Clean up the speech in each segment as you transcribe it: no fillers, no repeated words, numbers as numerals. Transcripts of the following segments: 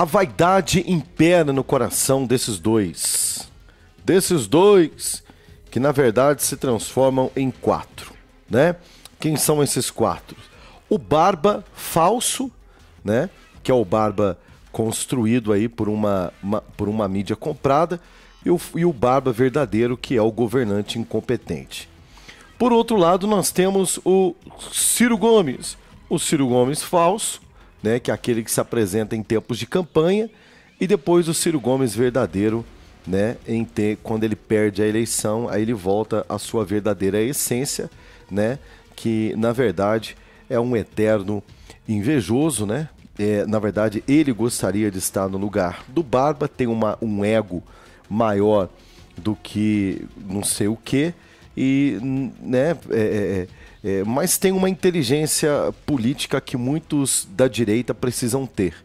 A vaidade impera no coração desses dois. Desses dois que, na verdade, se transformam em quatro, né? Quem são esses quatro? O Barba falso, né? Que é o Barba construído aí por uma mídia comprada, e o Barba verdadeiro, que é o governante incompetente. Por outro lado, nós temos o Ciro Gomes. O Ciro Gomes falso, né, que é aquele que se apresenta em tempos de campanha, e depois o Ciro Gomes verdadeiro, né, quando ele perde a eleição, aí ele volta à sua verdadeira essência, né, que na verdade é um eterno invejoso, né? Na verdade, ele gostaria de estar no lugar do Barba, tem um ego maior do que não sei o que, e, né, mas tem uma inteligência política que muitos da direita precisam ter.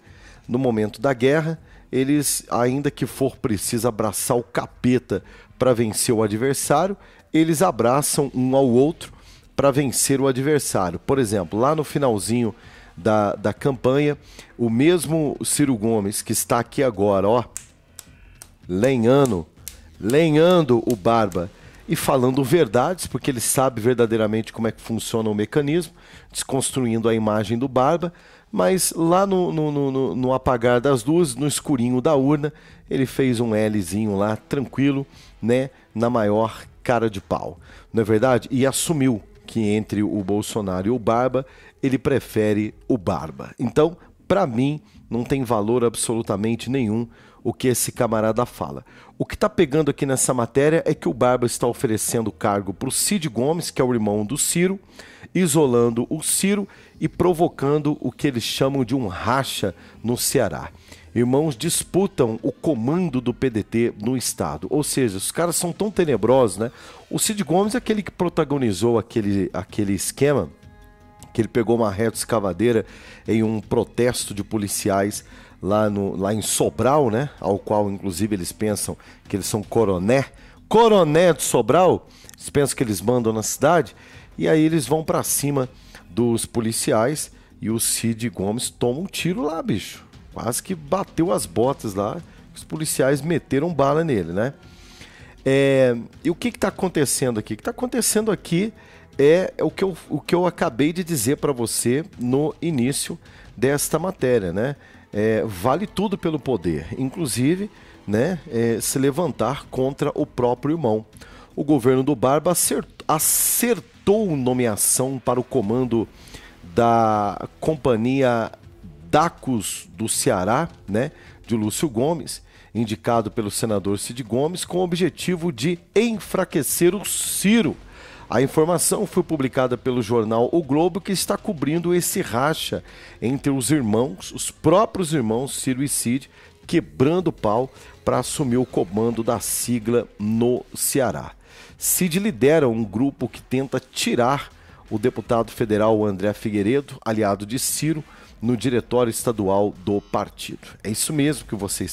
No momento da guerra, eles, ainda que for preciso abraçar o capeta para vencer o adversário, eles abraçam um ao outro para vencer o adversário. Por exemplo, lá no finalzinho da campanha, o mesmo Ciro Gomes, que está aqui agora, ó, lenhando o Barba e falando verdades, porque ele sabe verdadeiramente como é que funciona o mecanismo, desconstruindo a imagem do Barba, mas lá no apagar das luzes, no escurinho da urna, ele fez um Lzinho lá, tranquilo, né, na maior cara de pau, não é verdade? E assumiu que entre o Bolsonaro e o Barba, ele prefere o Barba. Então, para mim, não tem valor absolutamente nenhum o que esse camarada fala. O que está pegando aqui nessa matéria é que o Barba está oferecendo cargo para o Cid Gomes, que é o irmão do Ciro, isolando o Ciro e provocando o que eles chamam de um racha no Ceará. Irmãos disputam o comando do PDT no estado. Ou seja, os caras são tão tenebrosos, né? O Cid Gomes é aquele que protagonizou aquele esquema, que ele pegou uma reta escavadeira em um protesto de policiais lá em Sobral, né? Ao qual, inclusive, eles pensam que eles são coroné de Sobral. Eles pensam que eles mandam na cidade. E aí eles vão pra cima dos policiais e o Cid Gomes toma um tiro lá, bicho. Quase que bateu as botas lá. Os policiais meteram bala nele, né? E o que está acontecendo aqui? O que está acontecendo aqui é o que eu acabei de dizer para você no início desta matéria, né? Vale tudo pelo poder, inclusive, né, se levantar contra o próprio irmão. O governo do Barba acertou nomeação para o comando da companhia Dacos do Ceará, né, de Lúcio Gomes, indicado pelo senador Cid Gomes, com o objetivo de enfraquecer o Ciro. A informação foi publicada pelo jornal O Globo, que está cobrindo esse racha entre os irmãos, os próprios irmãos Ciro e Cid, quebrando o pau para assumir o comando da sigla no Ceará. Cid lidera um grupo que tenta tirar o deputado federal André Figueiredo, aliado de Ciro, no diretório estadual do partido. É isso mesmo que você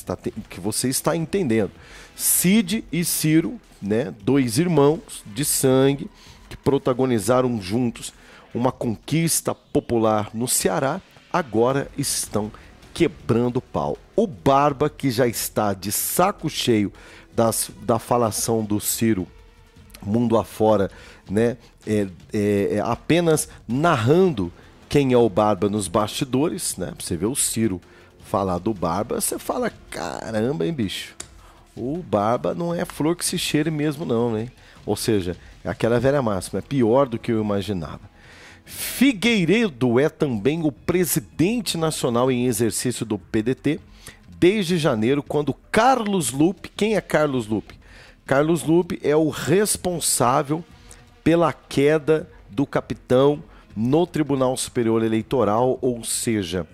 está entendendo. Cid e Ciro, né, dois irmãos de sangue que protagonizaram juntos uma conquista popular no Ceará, agora estão quebrando pau. O Barba, que já está de saco cheio da falação do Ciro mundo afora, né, apenas narrando quem é o Barba nos bastidores, né? Você vê o Ciro falar do Barba, você fala, caramba, hein, bicho? O Barba não é flor que se cheire mesmo não, né? Ou seja, é aquela velha máxima, é pior do que eu imaginava. Figueiredo é também o presidente nacional em exercício do PDT desde janeiro, quando Carlos Lupe, quem é Carlos Lupe? Carlos Lupe é o responsável pela queda do capitão no Tribunal Superior Eleitoral, ou seja,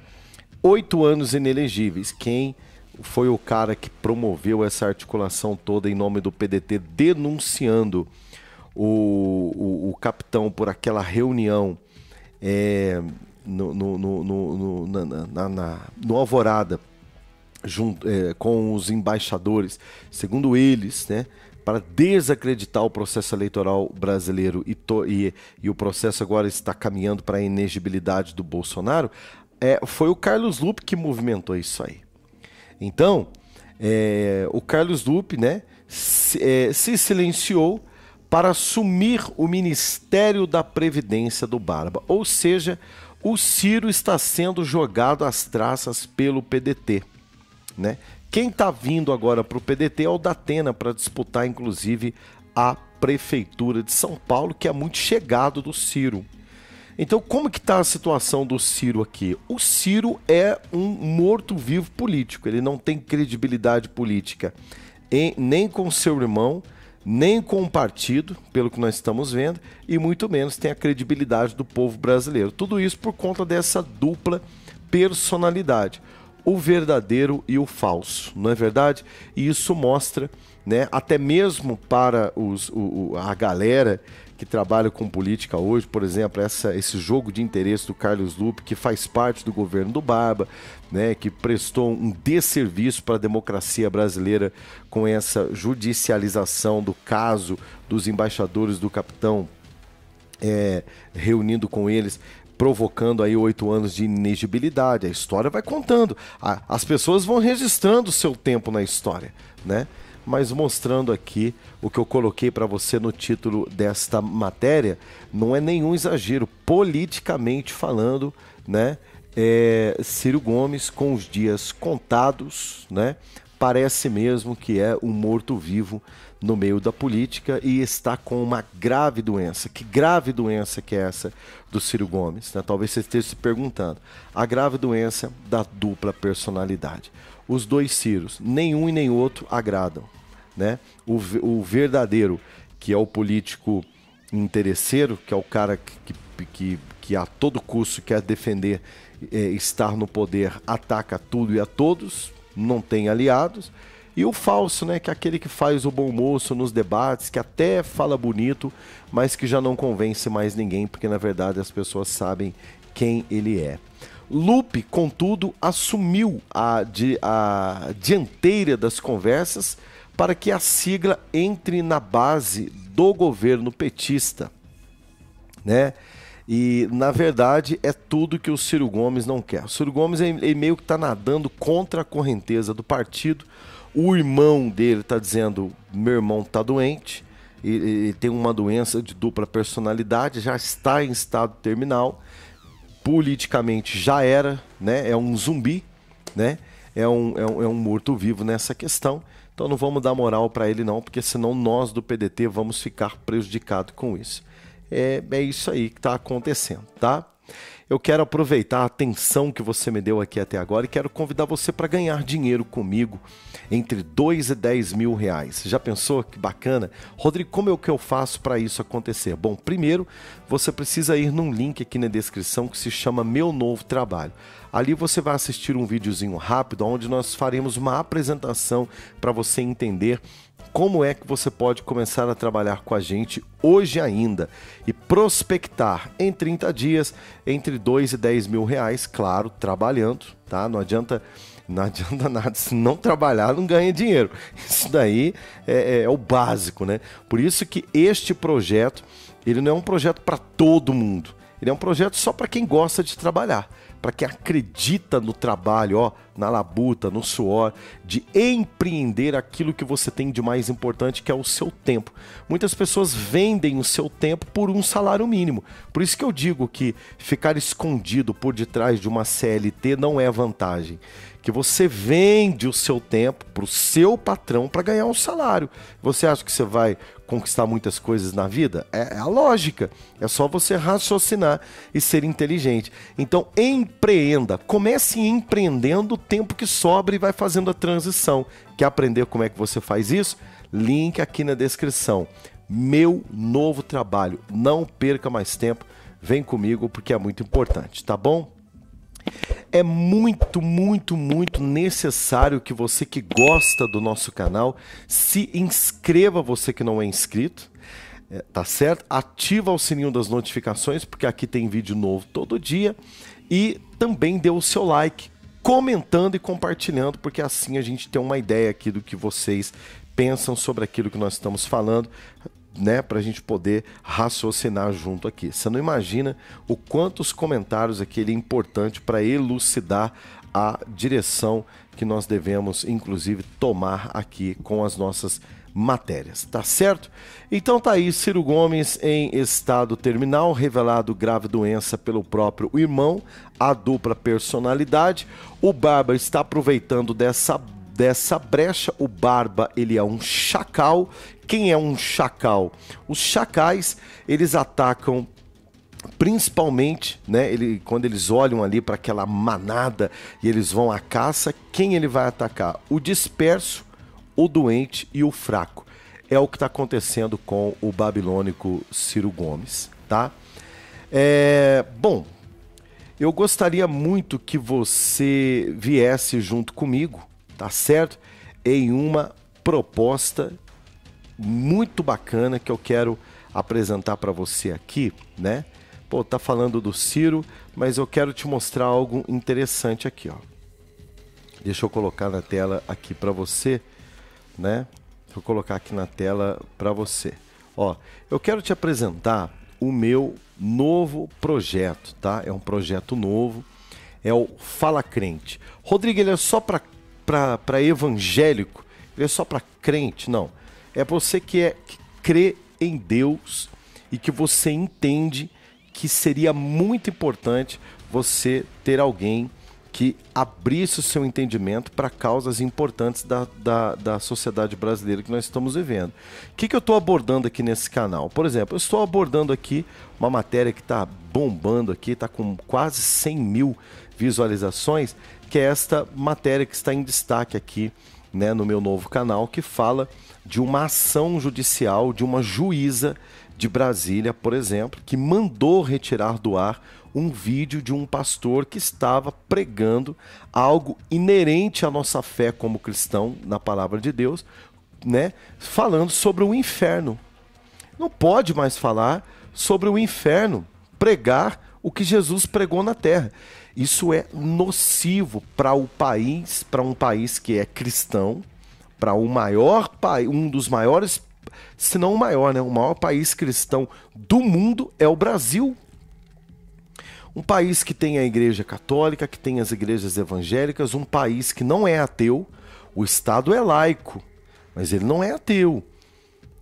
8 anos inelegíveis. Quem foi o cara que promoveu essa articulação toda em nome do PDT, denunciando o capitão por aquela reunião no Alvorada, junto, com os embaixadores, segundo eles, né, para desacreditar o processo eleitoral brasileiro e o processo agora está caminhando para a inegibilidade do Bolsonaro, foi o Carlos Lupe que movimentou isso aí. Então, o Carlos Lupe, né, se silenciou para assumir o Ministério da Previdência do Barba. Ou seja, o Ciro está sendo jogado às traças pelo PDT, né? Quem está vindo agora para o PDT é o Datena, para disputar, inclusive, a Prefeitura de São Paulo, que é muito chegado do Ciro. Então, como que está a situação do Ciro aqui? O Ciro é um morto-vivo político, ele não tem credibilidade política nem com seu irmão, nem com o partido, pelo que nós estamos vendo, e muito menos tem a credibilidade do povo brasileiro. Tudo isso por conta dessa dupla personalidade, o verdadeiro e o falso, não é verdade? E isso mostra, né, até mesmo para a galera que trabalha com política hoje, por exemplo, esse jogo de interesse do Carlos Lupe, que faz parte do governo do Barba, né, que prestou um desserviço para a democracia brasileira com essa judicialização do caso dos embaixadores do capitão, reunindo com eles, provocando aí 8 anos de inegibilidade. A história vai contando. As pessoas vão registrando o seu tempo na história, né? Mas mostrando aqui o que eu coloquei para você no título desta matéria, não é nenhum exagero, politicamente falando, né? Ciro Gomes, com os dias contados, né? Parece mesmo que é um morto-vivo no meio da política e está com uma grave doença. Que grave doença que é essa do Ciro Gomes, né? Talvez você esteja se perguntando. A grave doença da dupla personalidade. Os dois Ciros, nenhum e nem outro agradam, né? O verdadeiro, que é o político interesseiro, que é o cara que a todo custo quer defender estar no poder, ataca tudo e a todos, não tem aliados. E o falso, né, que é aquele que faz o bom moço nos debates, que até fala bonito, mas que já não convence mais ninguém, porque na verdade as pessoas sabem quem ele é. Lupe, contudo, assumiu a dianteira das conversas para que a sigla entre na base do governo petista, né? E, na verdade, é tudo que o Ciro Gomes não quer. O Ciro Gomes ele meio que está nadando contra a correnteza do partido. O irmão dele está dizendo, meu irmão está doente, ele tem uma doença de dupla personalidade, já está em estado terminal, politicamente já era, né? É um zumbi, né? É um morto-vivo nessa questão. Então não vamos dar moral para ele não, porque senão nós do PDT vamos ficar prejudicados com isso. É isso aí que está acontecendo, tá? Eu quero aproveitar a atenção que você me deu aqui até agora e quero convidar você para ganhar dinheiro comigo entre 2 e 10 mil reais. Já pensou? Que bacana. Rodrigo, como é o que eu faço para isso acontecer? Bom, primeiro você precisa ir num link aqui na descrição que se chama Meu Novo Trabalho. Ali você vai assistir um videozinho rápido onde nós faremos uma apresentação para você entender como é que você pode começar a trabalhar com a gente hoje ainda e prospectar em 30 dias entre 2 e 10 mil reais, claro, trabalhando, tá? Não adianta nada, se não trabalhar não ganha dinheiro. Isso daí é o básico, né? Por isso que este projeto, ele não é um projeto para todo mundo, ele é um projeto só para quem gosta de trabalhar, para quem acredita no trabalho, ó, na labuta, no suor, de empreender aquilo que você tem de mais importante, que é o seu tempo. Muitas pessoas vendem o seu tempo por um salário mínimo. Por isso que eu digo que ficar escondido por detrás de uma CLT não é vantagem. Que você vende o seu tempo para o seu patrão para ganhar um salário. Você acha que você vai conquistar muitas coisas na vida? É a lógica. É só você raciocinar e ser inteligente. Então, empreenda. Comece empreendendo o tempo que sobra e vai fazendo a transição. Quer aprender como é que você faz isso? Link aqui na descrição. Meu Novo Trabalho. Não perca mais tempo. Vem comigo porque é muito importante, tá bom? É muito necessário que você que gosta do nosso canal se inscreva, você que não é inscrito, tá certo? Ativa o sininho das notificações, porque aqui tem vídeo novo todo dia, e também dê o seu like, comentando e compartilhando, porque assim a gente tem uma ideia aqui do que vocês pensam sobre aquilo que nós estamos falando, né, para a gente poder raciocinar junto aqui. Você não imagina o quanto os comentários aqui é importante para elucidar a direção que nós devemos, inclusive, tomar aqui com as nossas matérias, tá certo? Então tá aí, Ciro Gomes em estado terminal, revelado grave doença pelo próprio irmão, a dupla personalidade. O Barba está aproveitando dessa brecha. O Barba, ele é um chacal. Quem é um chacal? Os chacais, eles atacam principalmente, né, quando eles olham ali para aquela manada e eles vão à caça, quem ele vai atacar? O disperso, o doente e o fraco. É o que está acontecendo com o babilônico Ciro Gomes, tá? Bom, eu gostaria muito que você viesse junto comigo, tá certo? Em uma proposta muito bacana que eu quero apresentar para você aqui, né? Pô, tá falando do Ciro, mas eu quero te mostrar algo interessante aqui, ó. Deixa eu colocar na tela aqui para você, né? Vou colocar aqui na tela para você. Ó, eu quero te apresentar o meu novo projeto, tá? É um projeto novo, é o Fala Crente. Rodrigo, ele é só para evangélico? Ele é só para crente? Não. É você que crê em Deus e que você entende que seria muito importante você ter alguém que abrisse o seu entendimento para causas importantes da sociedade brasileira que nós estamos vivendo. O que eu estou abordando aqui nesse canal? Por exemplo, eu estou abordando aqui uma matéria que está bombando aqui, está com quase 100 mil visualizações, que é esta matéria que está em destaque aqui, né, no meu novo canal, que fala de uma ação judicial de uma juíza de Brasília, por exemplo, que mandou retirar do ar um vídeo de um pastor que estava pregando algo inerente à nossa fé como cristão na palavra de Deus, né, falando sobre o inferno. Não pode mais falar sobre o inferno, pregar o que Jesus pregou na terra. Isso é nocivo para o país, para um país que é cristão, para o maior país, um dos maiores, se não o maior, né? O maior país cristão do mundo é o Brasil. Um país que tem a igreja católica, que tem as igrejas evangélicas, um país que não é ateu. O Estado é laico, mas ele não é ateu,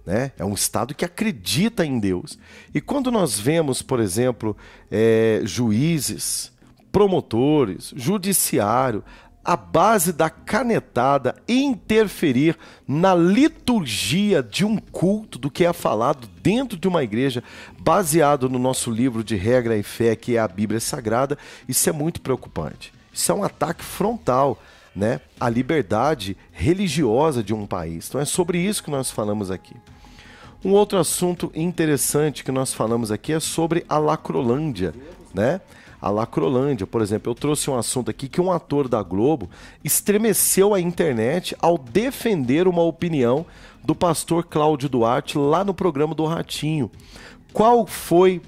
né? É um Estado que acredita em Deus. E quando nós vemos, por exemplo, juízes, promotores, judiciário, a base da canetada, interferir na liturgia de um culto, do que é falado dentro de uma igreja, baseado no nosso livro de regra e fé, que é a Bíblia Sagrada, isso é muito preocupante. Isso é um ataque frontal, né, à liberdade religiosa de um país. Então é sobre isso que nós falamos aqui. Um outro assunto interessante que nós falamos aqui é sobre a Lacrolândia, né? A Lacrolândia, por exemplo, eu trouxe um assunto aqui que um ator da Globo estremeceu a internet ao defender uma opinião do pastor Cláudio Duarte lá no programa do Ratinho. Qual foi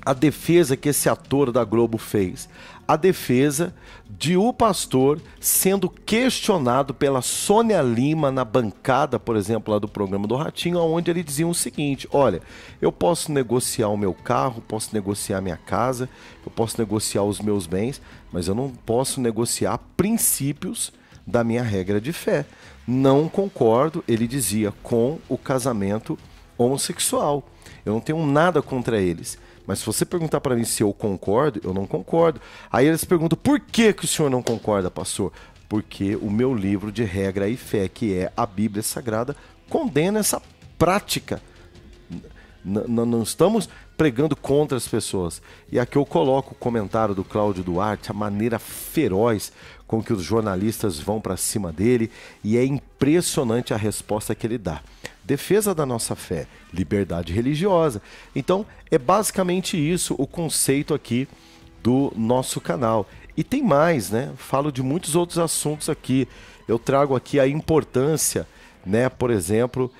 a defesa que esse ator da Globo fez? A defesa de o pastor sendo questionado pela Sônia Lima na bancada, por exemplo, lá do programa do Ratinho, onde ele dizia o seguinte: olha, eu posso negociar o meu carro, posso negociar a minha casa, eu posso negociar os meus bens, mas eu não posso negociar princípios da minha regra de fé. Não concordo, ele dizia, com o casamento homossexual. Eu não tenho nada contra eles. Mas se você perguntar para mim se eu concordo, eu não concordo. Aí eles perguntam: por que o senhor não concorda, pastor? Porque o meu livro de regra e fé, que é a Bíblia Sagrada, condena essa prática. Não estamos pregando contra as pessoas. E aqui eu coloco o comentário do Cláudio Duarte, a maneira feroz com que os jornalistas vão para cima dele, e é impressionante a resposta que ele dá. Defesa da nossa fé, liberdade religiosa. Então, é basicamente isso o conceito aqui do nosso canal. E tem mais, né? Falo de muitos outros assuntos aqui. Eu trago aqui a importância, né, por exemplo,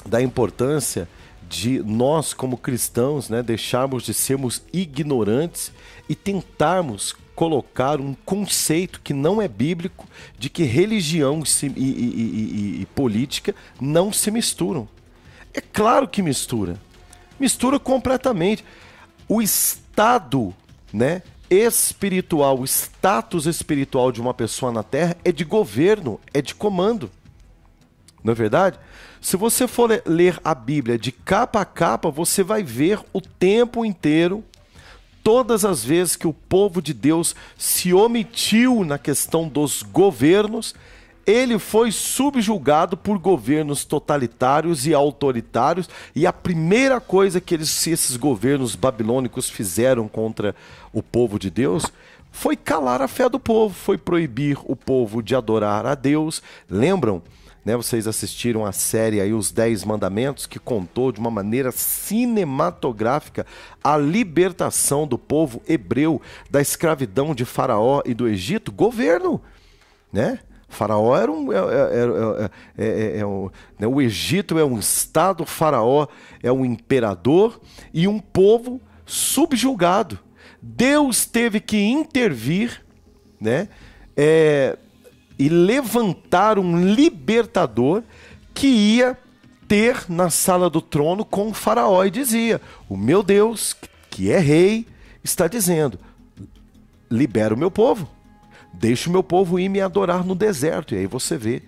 da importância de nós, como cristãos, né, deixarmos de sermos ignorantes e tentarmos colocar um conceito que não é bíblico, de que religião e política não se misturam. É claro que mistura completamente. O Estado, né, espiritual, o status espiritual de uma pessoa na terra é de governo, é de comando. Não é verdade? Se você for ler a Bíblia de capa a capa, você vai ver o tempo inteiro, todas as vezes que o povo de Deus se omitiu na questão dos governos, ele foi subjugado por governos totalitários e autoritários, e a primeira coisa que esses governos babilônicos fizeram contra o povo de Deus foi calar a fé do povo, foi proibir o povo de adorar a Deus. Lembram? Vocês assistiram a série aí, Os 10 Mandamentos, que contou de uma maneira cinematográfica a libertação do povo hebreu da escravidão de Faraó e do Egito. Governo, né? Faraó era o Egito é um estado, Faraó é um imperador e um povo subjugado. Deus teve que intervir, né? E levantar um libertador que ia ter na sala do trono com o Faraó e dizia: o meu Deus, que é rei, está dizendo: libera o meu povo, deixa o meu povo ir me adorar no deserto. E aí você vê,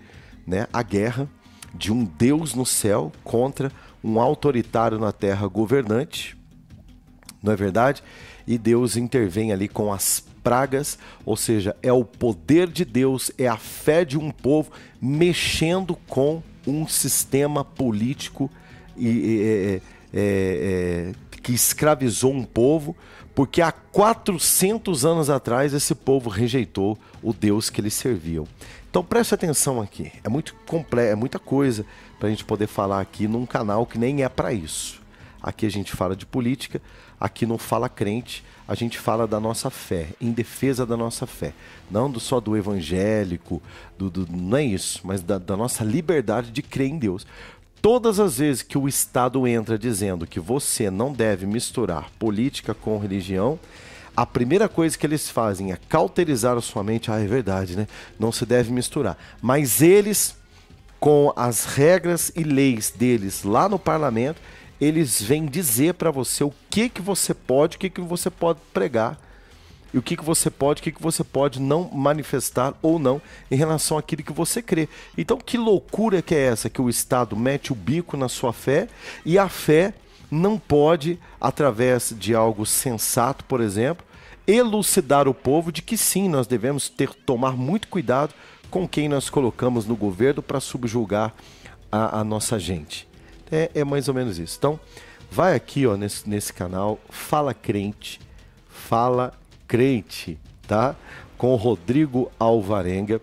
né, a guerra de um Deus no céu contra um autoritário na terra governante, não é verdade? E Deus intervém ali com as pragas, ou seja, é o poder de Deus, é a fé de um povo mexendo com um sistema político que escravizou um povo, porque há 400 anos atrás esse povo rejeitou o Deus que eles serviam. Então preste atenção aqui, é muito complexo, é muita coisa para a gente poder falar aqui num canal que nem é para isso. Aqui a gente fala de política, aqui não fala crente, a gente fala da nossa fé, em defesa da nossa fé. Não só do evangélico, não é isso, mas da nossa liberdade de crer em Deus. Todas as vezes que o Estado entra dizendo que você não deve misturar política com religião, a primeira coisa que eles fazem é cauterizar a sua mente. É verdade, né? Não se deve misturar. Mas eles, com as regras e leis deles lá no parlamento, eles vêm dizer para você o que você pode, o que você pode pregar, e o que você pode, o que você pode não manifestar ou não em relação àquilo que você crê. Então, que loucura que é essa, que o Estado mete o bico na sua fé e a fé não pode, através de algo sensato, por exemplo, elucidar o povo de que sim, nós devemos tomar muito cuidado com quem nós colocamos no governo para subjugar a nossa gente. É mais ou menos isso. Então, vai aqui, ó, nesse canal, Fala Crente, tá? Com o Rodrigo Alvarenga.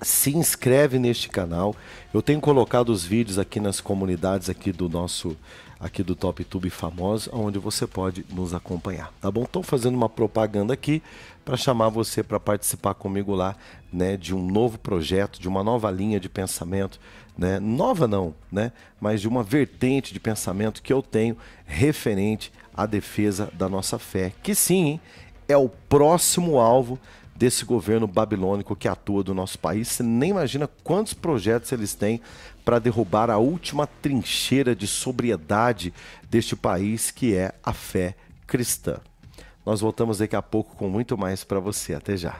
Se inscreve neste canal. Eu tenho colocado os vídeos aqui nas comunidades aqui do Top Tube Famosos, onde você pode nos acompanhar, tá bom? Estou fazendo uma propaganda aqui para chamar você para participar comigo lá, né, de um novo projeto, de uma nova linha de pensamento, né? Nova não, né? Mas de uma vertente de pensamento que eu tenho referente à defesa da nossa fé, que sim, hein, é o próximo alvo desse governo babilônico que atua do nosso país. Você nem imagina quantos projetos eles têm para derrubar a última trincheira de sobriedade deste país, que é a fé cristã. Nós voltamos daqui a pouco com muito mais para você. Até já.